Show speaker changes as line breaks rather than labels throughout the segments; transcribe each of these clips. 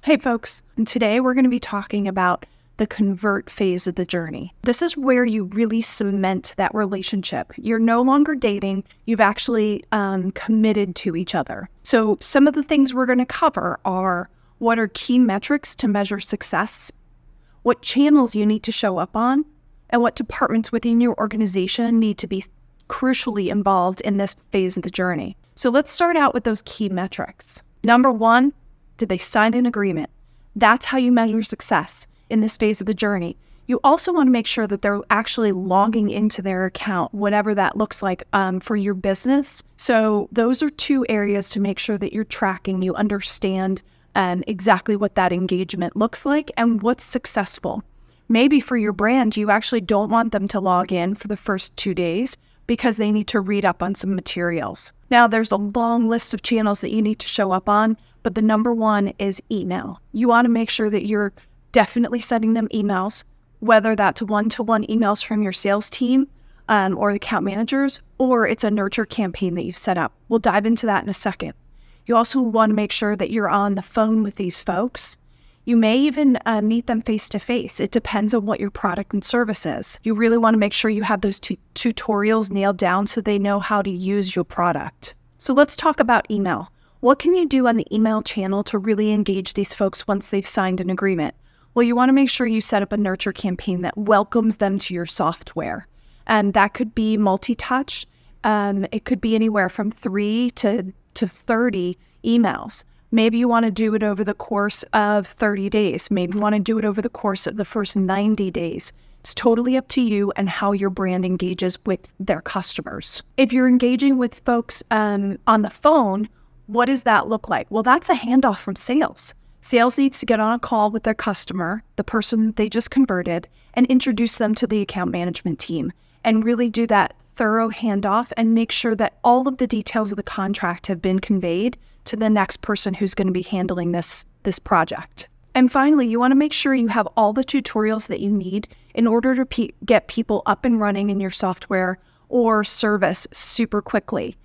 Hey folks, and today we're going to be talking about the convert phase of the journey. This is where you really cement that relationship. You're no longer dating, you've actually committed to each other. So some of the things we're going to cover are what are key metrics to measure success, what channels you need to show up on, and what departments within your organization need to be crucially involved in this phase of the journey. So let's start out with those key metrics. Number one, did they sign an agreement? That's how you measure success in this phase of the journey. You also want to make sure that they're actually logging into their account, whatever that looks like for your business. So those are two areas to make sure that you're tracking, you understand exactly what that engagement looks like and what's successful. Maybe for your brand, you actually don't want them to log in for the first 2 days because they need to read up on some materials. Now, there's a long list of channels that you need to show up on, but the number one is email. You want to make sure that you're definitely sending them emails, whether that's one-to-one emails from your sales team or the account managers, or it's a nurture campaign that you've set up. We'll dive into that in a second. You also want to make sure that you're on the phone with these folks. You may even meet them face-to-face. It depends on what your product and service is. You really want to make sure you have those tutorials nailed down so they know how to use your product. So let's talk about email. What can you do on the email channel to really engage these folks once they've signed an agreement? Well, you want to make sure you set up a nurture campaign that welcomes them to your software. And that could be multi-touch. It could be anywhere from 3 to 30 emails. Maybe you want to do it over the course of 30 days. Maybe you want to do it over the course of the first 90 days. It's totally up to you and how your brand engages with their customers. If you're engaging with folks on the phone, what does that look like? Well, that's a handoff from sales. Sales needs to get on a call with their customer, the person they just converted, and introduce them to the account management team and really do that thorough handoff and make sure that all of the details of the contract have been conveyed to the next person who's going to be handling this project. And finally, you want to make sure you have all the tutorials that you need in order to get people up and running in your software or service super quickly.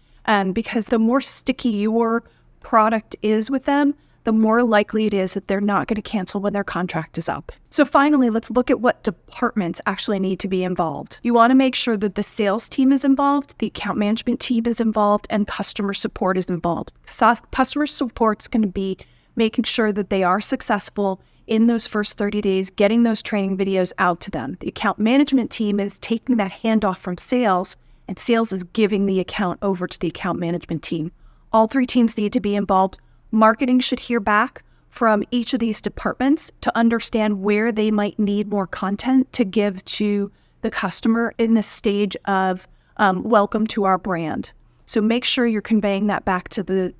Because the more sticky your product is with them, the more likely it is that they're not going to cancel when their contract is up. So finally, let's look at what departments actually need to be involved. You want to make sure that the sales team is involved, the account management team is involved, and customer support is involved. So customer support is going to be making sure that they are successful in those first 30 days, getting those training videos out to them. The account management team is taking that handoff from sales, and sales is giving the account over to the account management team. All three teams need to be involved. Marketing should hear back from each of these departments to understand where they might need more content to give to the customer in this stage of welcome to our brand. So make sure you're conveying that back to the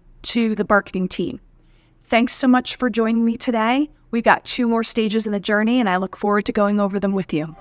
marketing team. Thanks so much for joining me today. We've got 2 more stages in the journey, and I look forward to going over them with you.